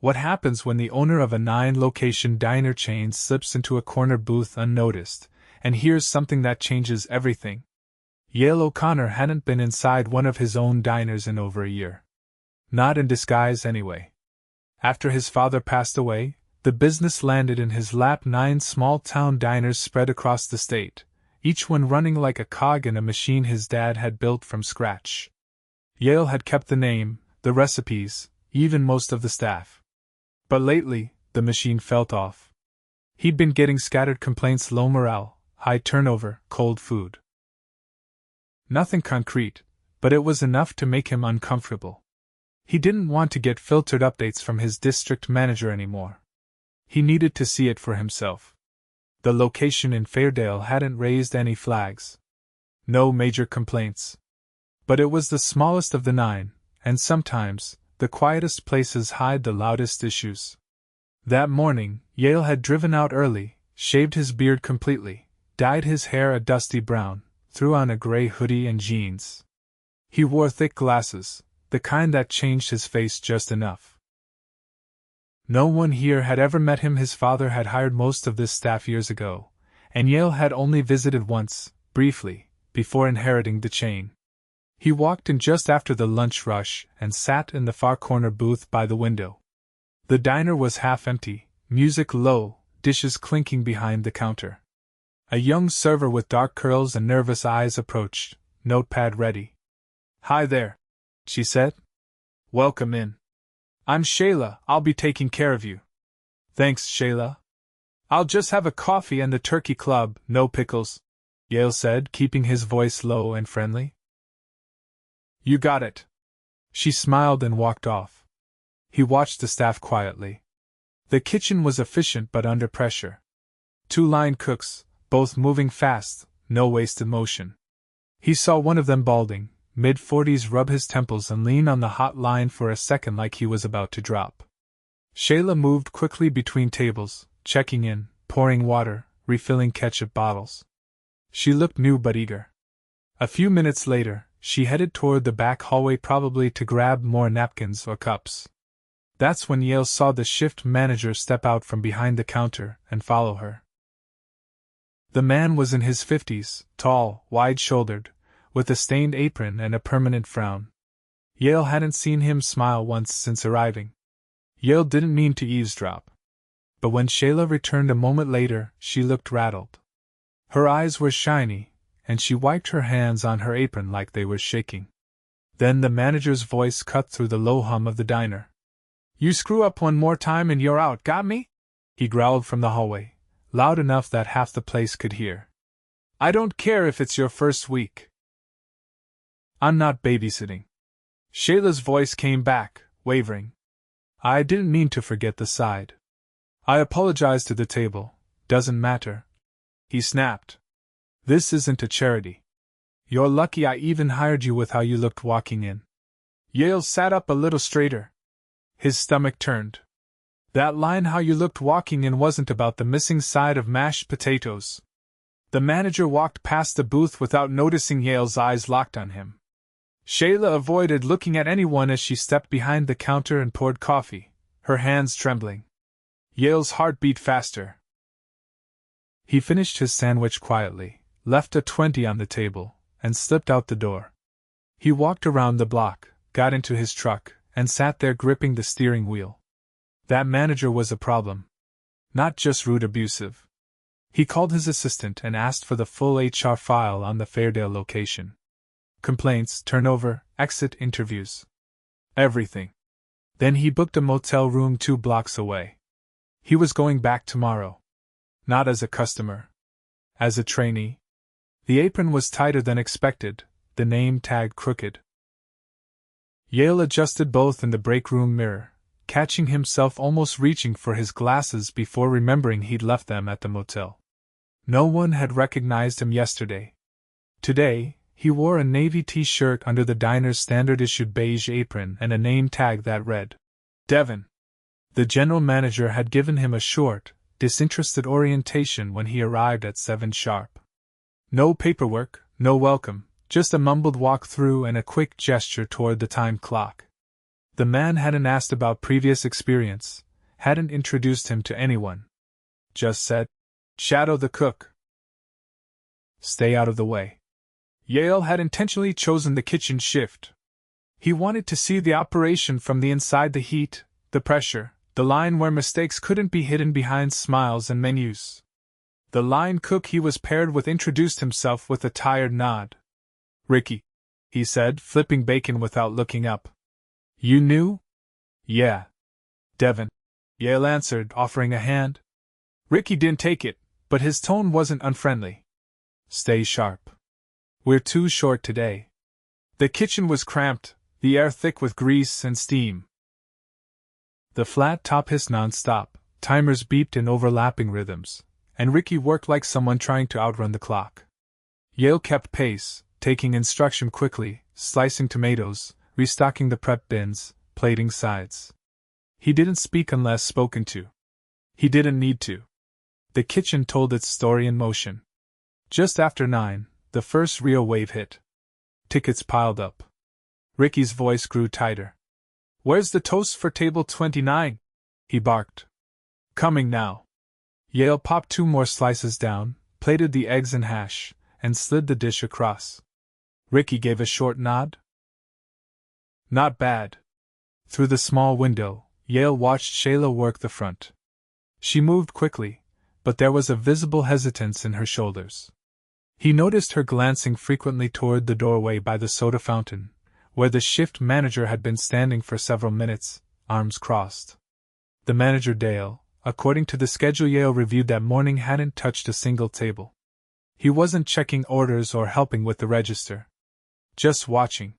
What happens when the owner of a 9-location diner chain slips into a corner booth unnoticed, and hears something that changes everything? Yale O'Connor hadn't been inside one of his own diners in over a year. Not in disguise, anyway. After his father passed away, the business landed in his lap. 9 small-town diners spread across the state, each one running like a cog in a machine his dad had built from scratch. Yale had kept the name, the recipes, even most of the staff. But lately, the machine felt off. He'd been getting scattered complaints: low morale, high turnover, cold food. Nothing concrete, but it was enough to make him uncomfortable. He didn't want to get filtered updates from his district manager anymore. He needed to see it for himself. The location in Fairdale hadn't raised any flags. No major complaints. But it was the smallest of the 9, and sometimes, the quietest places hide the loudest issues. That morning, Yale had driven out early, shaved his beard completely, dyed his hair a dusty brown, threw on a gray hoodie and jeans. He wore thick glasses, the kind that changed his face just enough. No one here had ever met him. His father had hired most of this staff years ago, and Yale had only visited once, briefly, before inheriting the chain. He walked in just after the lunch rush and sat in the far corner booth by the window. The diner was half empty, music low, dishes clinking behind the counter. A young server with dark curls and nervous eyes approached, notepad ready. "Hi there," she said. "Welcome in. I'm Shayla. I'll be taking care of you." "Thanks, Shayla. I'll just have a coffee and the turkey club, no pickles," Yale said, keeping his voice low and friendly. "You got it." She smiled and walked off. He watched the staff quietly. The kitchen was efficient but under pressure. 2 line cooks, both moving fast, no wasted motion. He saw one of them, balding, mid-40s, rub his temples and lean on the hot line for a second like he was about to drop. Shayla moved quickly between tables, checking in, pouring water, refilling ketchup bottles. She looked new but eager. A few minutes later, she headed toward the back hallway, probably to grab more napkins or cups. That's when Yale saw the shift manager step out from behind the counter and follow her. The man was in his 50s, tall, wide-shouldered, with a stained apron and a permanent frown. Yale hadn't seen him smile once since arriving. Yale didn't mean to eavesdrop. But when Shayla returned a moment later, she looked rattled. Her eyes were shiny, and she wiped her hands on her apron like they were shaking. Then the manager's voice cut through the low hum of the diner. "You screw up one more time and you're out, got me?" he growled from the hallway, loud enough that half the place could hear. "I don't care if it's your first week. I'm not babysitting." Shayla's voice came back, wavering. "I didn't mean to forget the side. I apologized to the table. Doesn't matter," he snapped. "This isn't a charity. You're lucky I even hired you with how you looked walking in." Yale sat up a little straighter. His stomach turned. That line, "how you looked walking in," wasn't about the missing side of mashed potatoes. The manager walked past the booth without noticing Yale's eyes locked on him. Shayla avoided looking at anyone as she stepped behind the counter and poured coffee, her hands trembling. Yale's heart beat faster. He finished his sandwich quietly, left a 20 on the table, and slipped out the door. He walked around the block, got into his truck, and sat there gripping the steering wheel. That manager was a problem. Not just rude, abusive. He called his assistant and asked for the full HR file on the Fairdale location. Complaints, turnover, exit interviews. Everything. Then he booked a motel room 2 blocks away. He was going back tomorrow. Not as a customer. As a trainee. The apron was tighter than expected, the name tag crooked. Yale adjusted both in the break room mirror, catching himself almost reaching for his glasses before remembering he'd left them at the motel. No one had recognized him yesterday. Today, he wore a navy t-shirt under the diner's standard-issued beige apron and a name tag that read, Devon. The general manager had given him a short, disinterested orientation when he arrived at 7 sharp. No paperwork, no welcome, just a mumbled walk-through and a quick gesture toward the time clock. The man hadn't asked about previous experience, hadn't introduced him to anyone. Just said, "Shadow the cook. Stay out of the way." Yale had intentionally chosen the kitchen shift. He wanted to see the operation from the inside, the heat, the pressure, the line where mistakes couldn't be hidden behind smiles and menus. The line cook he was paired with introduced himself with a tired nod. "Ricky," he said, flipping bacon without looking up. "You knew?" "Yeah. Devin," Yale answered, offering a hand. Ricky didn't take it, but his tone wasn't unfriendly. "Stay sharp. We're too short today." The kitchen was cramped, the air thick with grease and steam. The flat top hissed non-stop, timers beeped in overlapping rhythms, and Ricky worked like someone trying to outrun the clock. Yale kept pace, taking instruction quickly, slicing tomatoes, restocking the prep bins, plating sides. He didn't speak unless spoken to. He didn't need to. The kitchen told its story in motion. Just after 9, the first real wave hit. Tickets piled up. Ricky's voice grew tighter. "Where's the toast for table 29? He barked. "Coming now." Yale popped 2 more slices down, plated the eggs and hash, and slid the dish across. Ricky gave a short nod. "Not bad." Through the small window, Yale watched Shayla work the front. She moved quickly, but there was a visible hesitance in her shoulders. He noticed her glancing frequently toward the doorway by the soda fountain, where the shift manager had been standing for several minutes, arms crossed. The manager, Dale, according to the schedule Yale reviewed that morning, hadn't touched a single table. He wasn't checking orders or helping with the register. Just watching.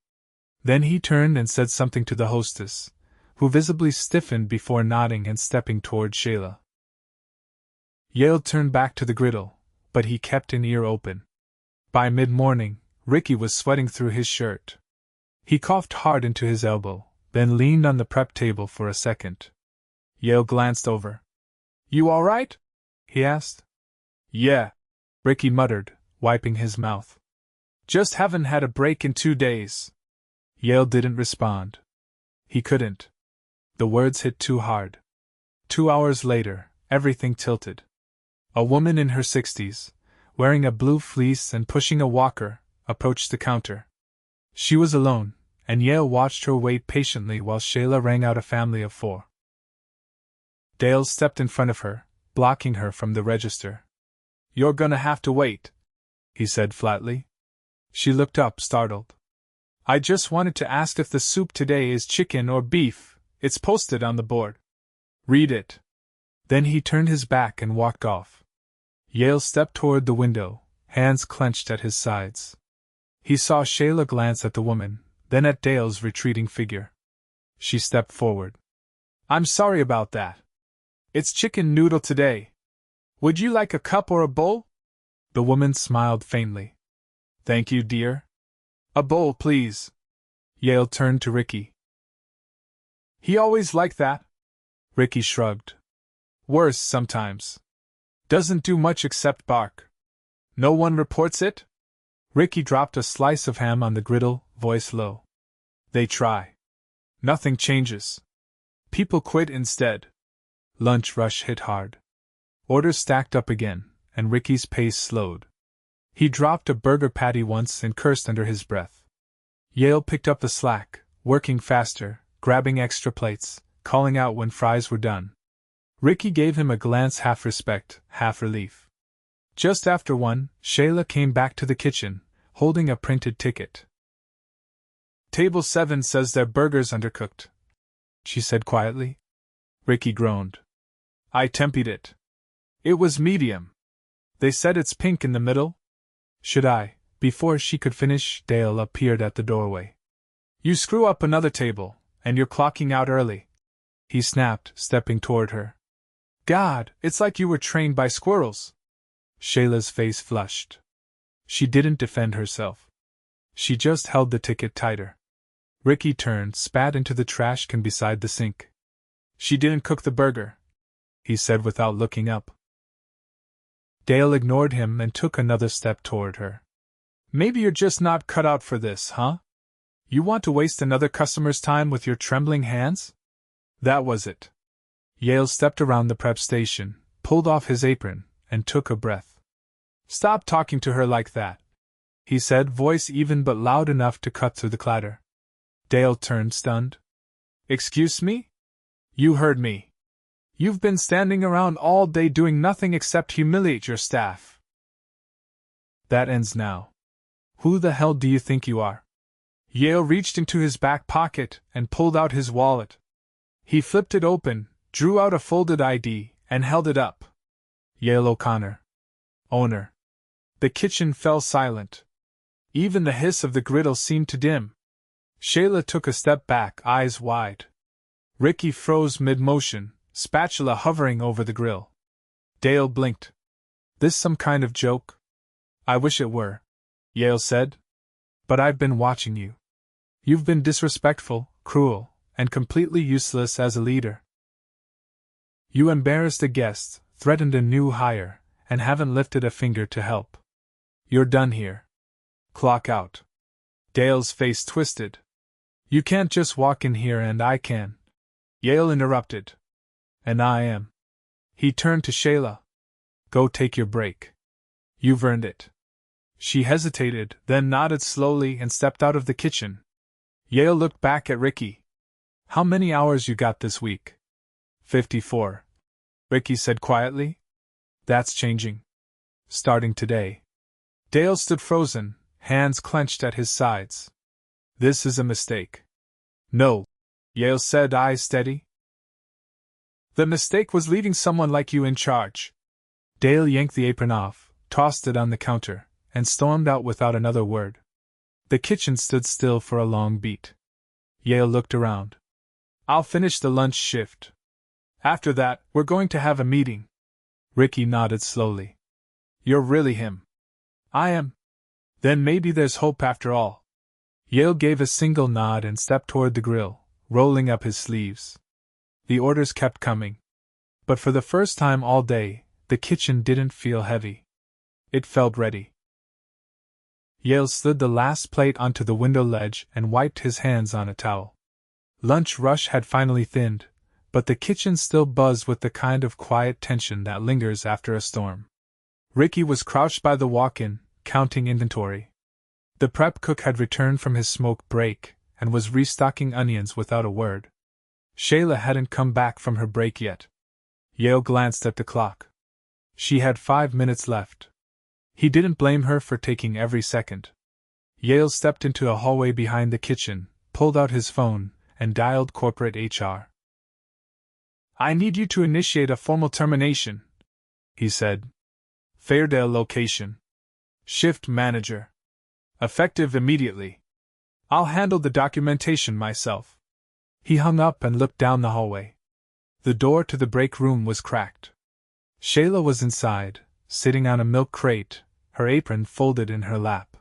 Then he turned and said something to the hostess, who visibly stiffened before nodding and stepping toward Shayla. Yale turned back to the griddle, but he kept an ear open. By mid-morning, Ricky was sweating through his shirt. He coughed hard into his elbow, then leaned on the prep table for a second. Yale glanced over. "You all right?" he asked. "Yeah," Ricky muttered, wiping his mouth. "Just haven't had a break in 2 days." Yale didn't respond. He couldn't. The words hit too hard. 2 hours later, everything tilted. A woman in her 60s, wearing a blue fleece and pushing a walker, approached the counter. She was alone, and Yale watched her wait patiently while Shayla rang out a family of 4. Dale stepped in front of her, blocking her from the register. "You're gonna have to wait," he said flatly. She looked up, startled. "I just wanted to ask if the soup today is chicken or beef. It's posted on the board." "Read it." Then he turned his back and walked off. Yale stepped toward the window, hands clenched at his sides. He saw Shayla glance at the woman, then at Dale's retreating figure. She stepped forward. "I'm sorry about that. It's chicken noodle today. Would you like a cup or a bowl?" The woman smiled faintly. "Thank you, dear. A bowl, please." Yale turned to Ricky. "He always like that?" Ricky shrugged. "Worse sometimes. Doesn't do much except bark." "No one reports it?" Ricky dropped a slice of ham on the griddle, voice low. "They try. Nothing changes. People quit instead." Lunch rush hit hard. Orders stacked up again, and Ricky's pace slowed. He dropped a burger patty once and cursed under his breath. Yale picked up the slack, working faster, grabbing extra plates, calling out when fries were done. Ricky gave him a glance, half respect, half relief. Just after 1, Shayla came back to the kitchen, holding a printed ticket. "Table 7 says their burger's undercooked," she said quietly. Ricky groaned. "I tempied it. It was medium. They said it's pink in the middle." "Should I?" Before she could finish, Dale appeared at the doorway. "You screw up another table, and you're clocking out early," he snapped, stepping toward her. "God, it's like you were trained by squirrels." Shayla's face flushed. She didn't defend herself. She just held the ticket tighter. Ricky turned, spat into the trash can beside the sink. "She didn't cook the burger," he said without looking up. Dale ignored him and took another step toward her. "Maybe you're just not cut out for this, huh?" You want to waste another customer's time with your trembling hands? That was it. Yale stepped around the prep station, pulled off his apron, and took a breath. Stop talking to her like that, he said, voice even but loud enough to cut through the clatter. Dale turned, stunned. Excuse me? You heard me. You've been standing around all day doing nothing except humiliate your staff. That ends now. Who the hell do you think you are? Yale reached into his back pocket and pulled out his wallet. He flipped it open, drew out a folded ID, and held it up. Yale O'Connor. Owner. The kitchen fell silent. Even the hiss of the griddle seemed to dim. Shayla took a step back, eyes wide. Ricky froze mid-motion, spatula hovering over the grill. Dale blinked. This some kind of joke? I wish it were, Yale said. But I've been watching you. You've been disrespectful, cruel, and completely useless as a leader. You embarrassed a guest, threatened a new hire, and haven't lifted a finger to help. You're done here. Clock out. Dale's face twisted. You can't just walk in here and I can. Yale interrupted. And I am. He turned to Shayla. Go take your break. You've earned it. She hesitated, then nodded slowly and stepped out of the kitchen. Yale looked back at Ricky. How many hours you got this week? 54. Ricky said quietly. That's changing. Starting today. Dale stood frozen, hands clenched at his sides. This is a mistake. No, Yale said, eyes steady. The mistake was leaving someone like you in charge. Dale yanked the apron off, tossed it on the counter, and stormed out without another word. The kitchen stood still for a long beat. Yale looked around. I'll finish the lunch shift. After that, we're going to have a meeting. Ricky nodded slowly. You're really him. I am. Then maybe there's hope after all. Yale gave a single nod and stepped toward the grill, rolling up his sleeves. The orders kept coming. But for the first time all day, the kitchen didn't feel heavy. It felt ready. Yale slid the last plate onto the window ledge and wiped his hands on a towel. Lunch rush had finally thinned, but the kitchen still buzzed with the kind of quiet tension that lingers after a storm. Ricky was crouched by the walk-in, counting inventory. The prep cook had returned from his smoke break and was restocking onions without a word. Shayla hadn't come back from her break yet. Yale glanced at the clock. She had 5 minutes left. He didn't blame her for taking every second. Yale stepped into a hallway behind the kitchen, pulled out his phone, and dialed corporate HR. I need you to initiate a formal termination, he said. Fairdale location. Shift manager. Effective immediately. I'll handle the documentation myself. He hung up and looked down the hallway. The door to the break room was cracked. Shayla was inside, sitting on a milk crate, her apron folded in her lap.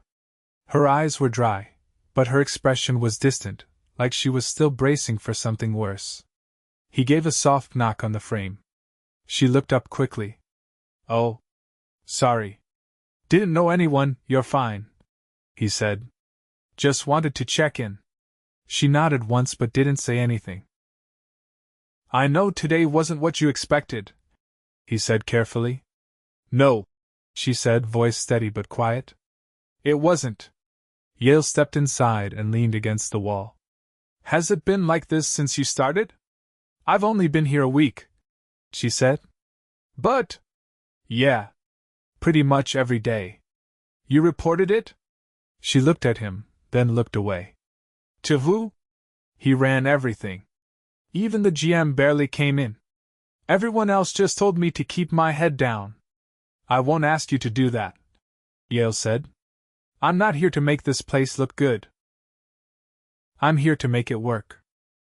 Her eyes were dry, but her expression was distant, like she was still bracing for something worse. He gave a soft knock on the frame. She looked up quickly. Oh. Sorry. Didn't know anyone, you're fine, he said. Just wanted to check in. She nodded once but didn't say anything. I know today wasn't what you expected, he said carefully. No, she said, voice steady but quiet. It wasn't. Yale stepped inside and leaned against the wall. Has it been like this since you started? I've only been here a week, she said. But. Yeah. Pretty much every day. You reported it? She looked at him, then looked away. To who? He ran everything. Even the GM barely came in. Everyone else just told me to keep my head down. I won't ask you to do that, Yale said. I'm not here to make this place look good. I'm here to make it work.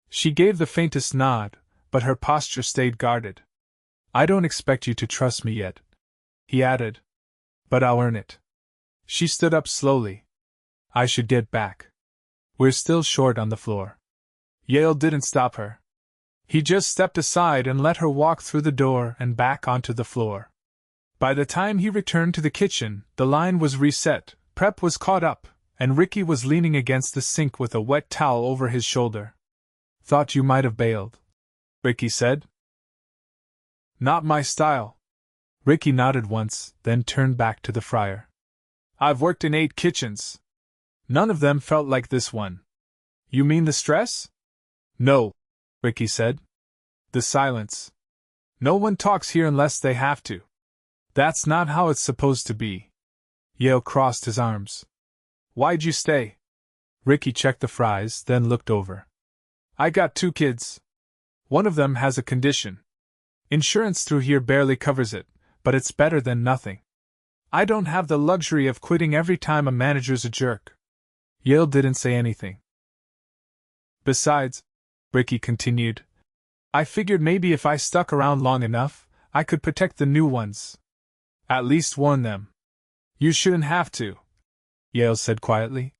She gave the faintest nod, but her posture stayed guarded. I don't expect you to trust me yet, he added. But I'll earn it. She stood up slowly. I should get back. We're still short on the floor. Yale didn't stop her. He just stepped aside and let her walk through the door and back onto the floor. By the time he returned to the kitchen, the line was reset, prep was caught up, and Ricky was leaning against the sink with a wet towel over his shoulder. Thought you might have bailed, Ricky said. Not my style. Ricky nodded once, then turned back to the fryer. I've worked in 8 kitchens. None of them felt like this one. You mean the stress? No, Ricky said. The silence. No one talks here unless they have to. That's not how it's supposed to be. Yale crossed his arms. Why'd you stay? Ricky checked the fries, then looked over. I got 2 kids. One of them has a condition. Insurance through here barely covers it, but it's better than nothing. I don't have the luxury of quitting every time a manager's a jerk. Yale didn't say anything. Besides, Ricky continued, I figured maybe if I stuck around long enough, I could protect the new ones. At least warn them. You shouldn't have to, Yale said quietly.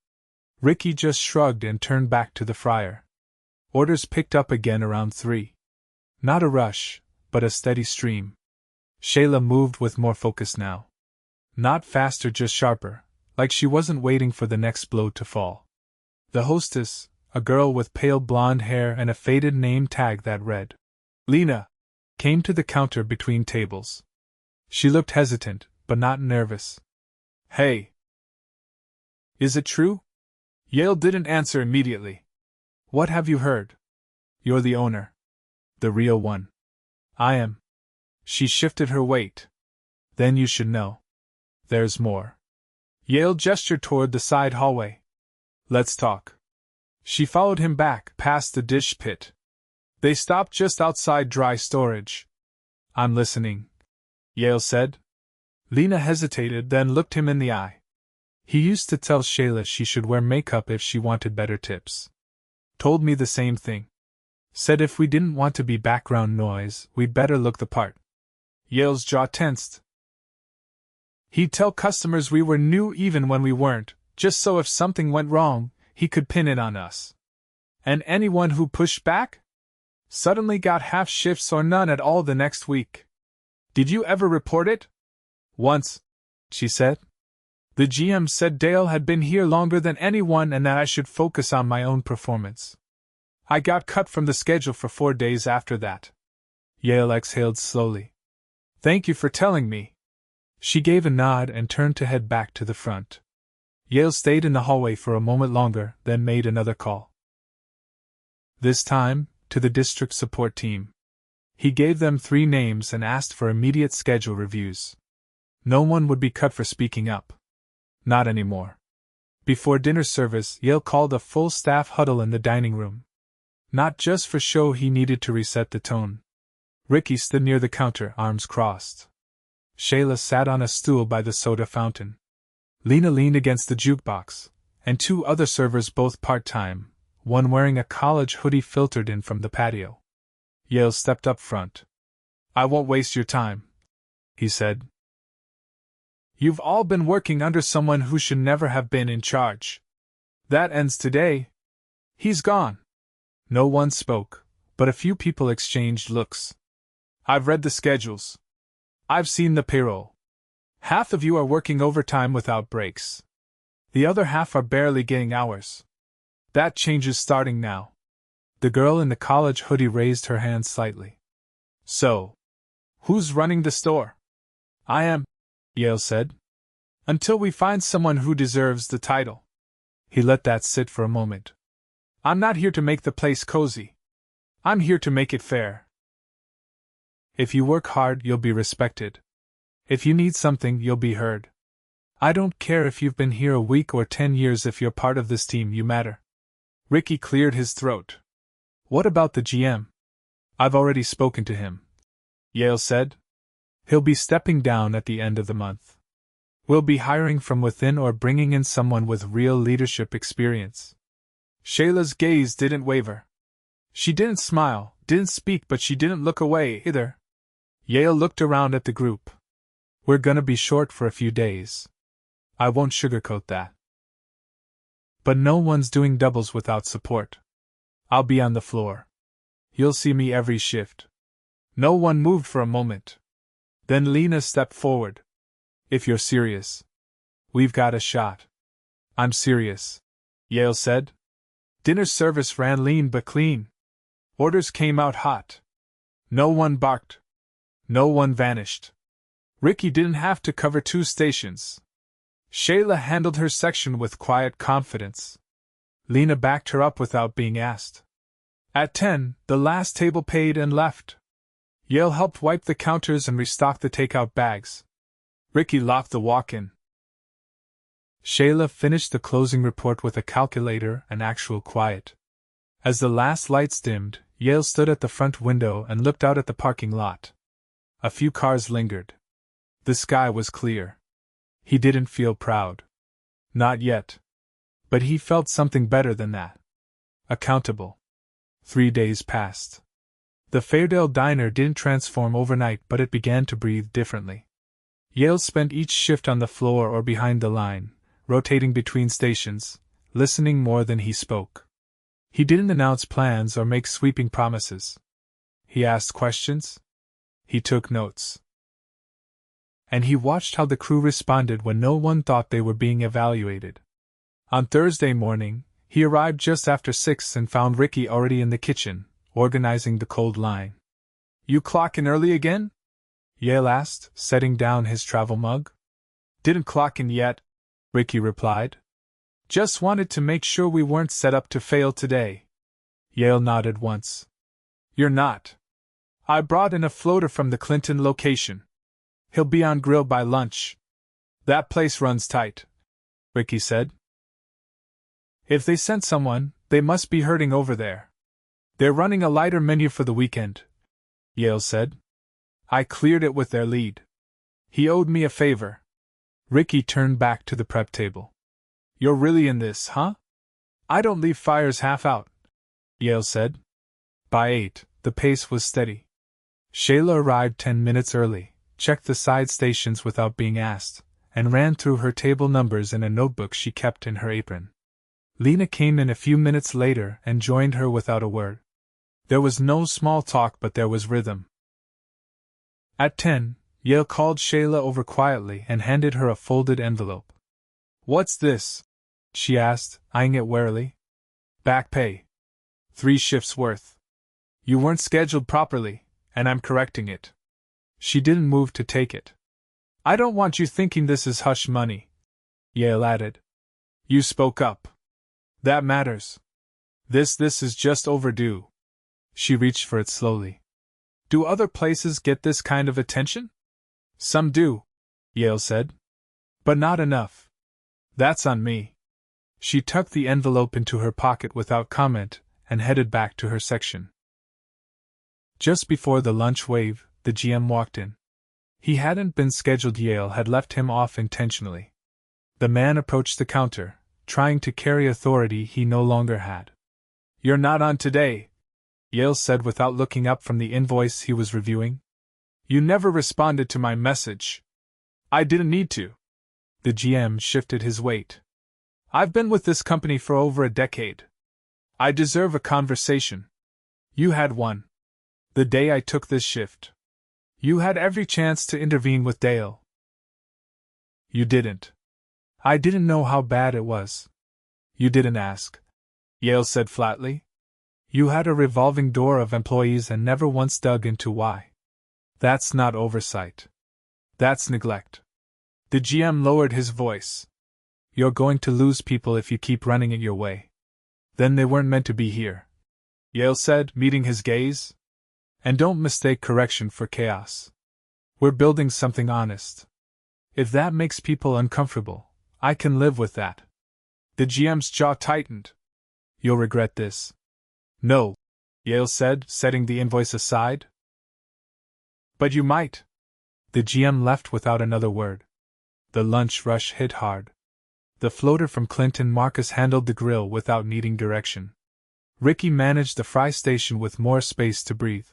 Ricky just shrugged and turned back to the fryer. Orders picked up again around 3. Not a rush, but a steady stream. Shayla moved with more focus now. Not faster, just sharper, like she wasn't waiting for the next blow to fall. The hostess, a girl with pale blonde hair and a faded name tag that read, Lena, came to the counter between tables. She looked hesitant, but not nervous. Hey. Is it true? Yale didn't answer immediately. What have you heard? You're the owner. The real one. I am. She shifted her weight. Then you should know. There's more. Yale gestured toward the side hallway. Let's talk. She followed him back, past the dish pit. They stopped just outside dry storage. I'm listening, Yale said. Lena hesitated, then looked him in the eye. He used to tell Shayla she should wear makeup if she wanted better tips. Told me the same thing. Said if we didn't want to be background noise, we'd better look the part. Yale's jaw tensed. He'd tell customers we were new even when we weren't, just so if something went wrong, he could pin it on us. And anyone who pushed back? Suddenly got half shifts or none at all the next week. Did you ever report it? Once, she said. The GM said Dale had been here longer than anyone and that I should focus on my own performance. I got cut from the schedule for 4 days after that. Yale exhaled slowly. Thank you for telling me. She gave a nod and turned to head back to the front. Yale stayed in the hallway for a moment longer, then made another call. This time, to the district support team. He gave them 3 names and asked for immediate schedule reviews. No one would be cut for speaking up. Not anymore. Before dinner service, Yale called a full staff huddle in the dining room. Not just for show, he needed to reset the tone. Ricky stood near the counter, arms crossed. Shayla sat on a stool by the soda fountain. Lena leaned against the jukebox, and 2 other servers, both part-time, one wearing a college hoodie, filtered in from the patio. Yale stepped up front. I won't waste your time, he said. You've all been working under someone who should never have been in charge. That ends today. He's gone. No one spoke, but a few people exchanged looks. I've read the schedules. I've seen the payroll. Half of you are working overtime without breaks. The other half are barely getting hours. That changes starting now. The girl in the college hoodie raised her hand slightly. So, who's running the store? I am, Yale said. Until we find someone who deserves the title. He let that sit for a moment. I'm not here to make the place cozy. I'm here to make it fair. If you work hard, you'll be respected. If you need something, you'll be heard. I don't care if you've been here a week or 10 years, if you're part of this team, you matter. Ricky cleared his throat. What about the GM? I've already spoken to him, Yale said. He'll be stepping down at the end of the month. We'll be hiring from within or bringing in someone with real leadership experience. Shayla's gaze didn't waver. She didn't smile, didn't speak, but she didn't look away either. Yale looked around at the group. We're gonna be short for a few days. I won't sugarcoat that. But no one's doing doubles without support. I'll be on the floor. You'll see me every shift. No one moved for a moment. Then Lena stepped forward. If you're serious, we've got a shot. I'm serious, Yale said. Dinner service ran lean but clean. Orders came out hot. No one barked. No one vanished. Ricky didn't have to cover 2 stations. Shayla handled her section with quiet confidence. Lena backed her up without being asked. At 10, the last table paid and left. Yale helped wipe the counters and restock the takeout bags. Ricky locked the walk-in. Shayla finished the closing report with a calculator and actual quiet. As the last lights dimmed, Yale stood at the front window and looked out at the parking lot. A few cars lingered. The sky was clear. He didn't feel proud. Not yet. But he felt something better than that. Accountable. 3 days passed. The Fairdale diner didn't transform overnight, but it began to breathe differently. Yale spent each shift on the floor or behind the line, rotating between stations, listening more than he spoke. He didn't announce plans or make sweeping promises. He asked questions. He took notes. And he watched how the crew responded when no one thought they were being evaluated. On Thursday morning, he arrived just after 6 and found Ricky already in the kitchen, organizing the cold line. You clocking early again? Yale asked, setting down his travel mug. Didn't clock in yet, Ricky replied. Just wanted to make sure we weren't set up to fail today. Yale nodded once. You're not. I brought in a floater from the Clinton location. He'll be on grill by lunch. That place runs tight, Ricky said. If they sent someone, they must be hurting over there. They're running a lighter menu for the weekend, Yale said. I cleared it with their lead. He owed me a favor. Ricky turned back to the prep table. You're really in this, huh? I don't leave fires half out, Yale said. By 8, the pace was steady. Shayla arrived 10 minutes early, checked the side stations without being asked, and ran through her table numbers in a notebook she kept in her apron. Lena came in a few minutes later and joined her without a word. There was no small talk, but there was rhythm. At 10, Yale called Shayla over quietly and handed her a folded envelope. What's this? She asked, eyeing it warily. Back pay. 3 shifts worth. You weren't scheduled properly, and I'm correcting it. She didn't move to take it. I don't want you thinking this is hush money, Yale added. You spoke up. That matters. This is just overdue. She reached for it slowly. Do other places get this kind of attention? Some do, Yale said. But not enough. That's on me. She tucked the envelope into her pocket without comment and headed back to her section. Just before the lunch wave, the GM walked in. He hadn't been scheduled. Yale had left him off intentionally. The man approached the counter, trying to carry authority he no longer had. You're not on today, Yale said without looking up from the invoice he was reviewing. You never responded to my message. I didn't need to. The GM shifted his weight. I've been with this company for over a decade. I deserve a conversation. You had one. The day I took this shift. You had every chance to intervene with Dale. You didn't. I didn't know how bad it was. You didn't ask, Yale said flatly. You had a revolving door of employees and never once dug into why. That's not oversight. That's neglect. The GM lowered his voice. You're going to lose people if you keep running it your way. Then they weren't meant to be here, Yale said, meeting his gaze. And don't mistake correction for chaos. We're building something honest. If that makes people uncomfortable, I can live with that. The GM's jaw tightened. You'll regret this. No, Yale said, setting the invoice aside. But you might. The GM left without another word. The lunch rush hit hard. The floater from Clinton Marcus handled the grill without needing direction. Ricky managed the fry station with more space to breathe.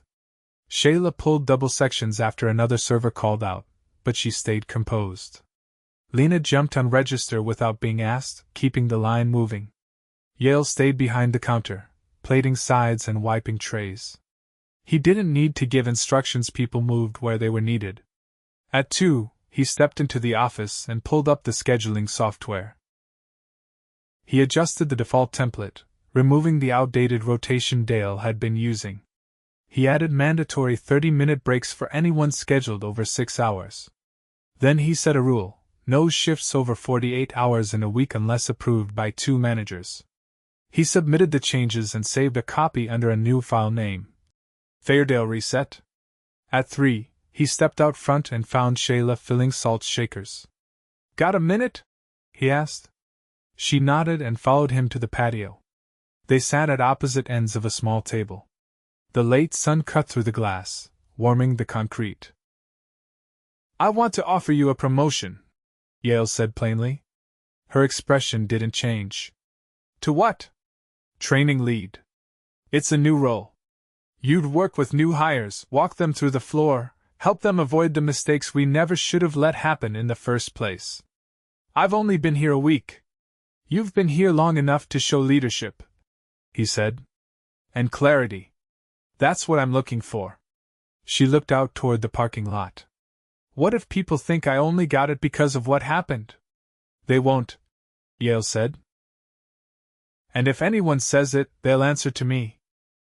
Shayla pulled double sections after another server called out, but she stayed composed. Lena jumped on register without being asked, keeping the line moving. Yale stayed behind the counter, plating sides and wiping trays. He didn't need to give instructions, people moved where they were needed. At 2, he stepped into the office and pulled up the scheduling software. He adjusted the default template, removing the outdated rotation Dale had been using. He added mandatory 30-minute breaks for anyone scheduled over 6 hours. Then he set a rule: no shifts over 48 hours in a week unless approved by 2 managers. He submitted the changes and saved a copy under a new file name. Fairdale reset. At 3, he stepped out front and found Shayla filling salt shakers. "Got a minute?" he asked. She nodded and followed him to the patio. They sat at opposite ends of a small table. The late sun cut through the glass, warming the concrete. "I want to offer you a promotion," Yale said plainly. Her expression didn't change. "To what?" "Training lead. It's a new role. You'd work with new hires, walk them through the floor, help them avoid the mistakes we never should have let happen in the first place. I've only been here a week. You've been here long enough to show leadership," he said. "And clarity. That's what I'm looking for." She looked out toward the parking lot. "What if people think I only got it because of what happened?" "They won't," Yale said. "And if anyone says it, they'll answer to me."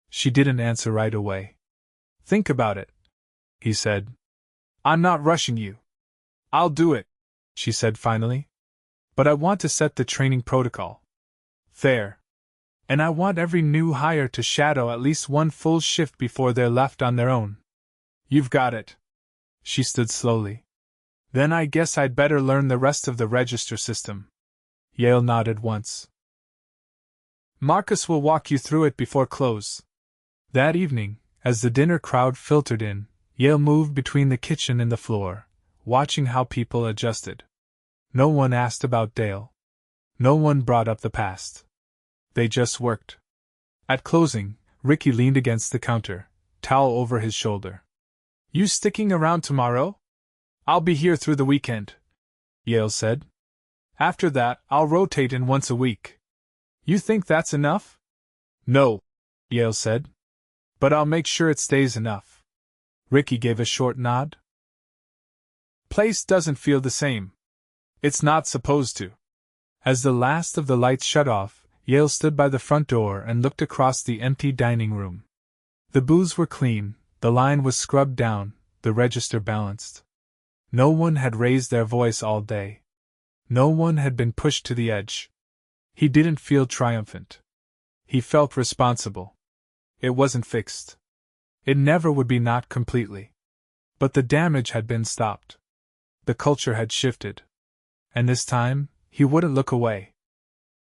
She didn't answer right away. "Think about it," he said. "I'm not rushing you. I'll do it," she said finally. "But I want to set the training protocol. Fair. And I want every new hire to shadow at least one full shift before they're left on their own." "You've got it." She stood slowly. "Then I guess I'd better learn the rest of the register system." Yale nodded once. "Marcus will walk you through it before close." That evening, as the dinner crowd filtered in, Yale moved between the kitchen and the floor, watching how people adjusted. No one asked about Dale. No one brought up the past. They just worked. At closing, Ricky leaned against the counter, towel over his shoulder. "You sticking around tomorrow?" "I'll be here through the weekend," Yale said. "After that, I'll rotate in once a week." "You think that's enough?" "No," Yale said. "But I'll make sure it stays enough." Ricky gave a short nod. "Place doesn't feel the same. It's not supposed to." As the last of the lights shut off, Yale stood by the front door and looked across the empty dining room. The booths were clean, the line was scrubbed down, the register balanced. No one had raised their voice all day. No one had been pushed to the edge. He didn't feel triumphant. He felt responsible. It wasn't fixed. It never would be, not completely. But the damage had been stopped. The culture had shifted. And this time, he wouldn't look away.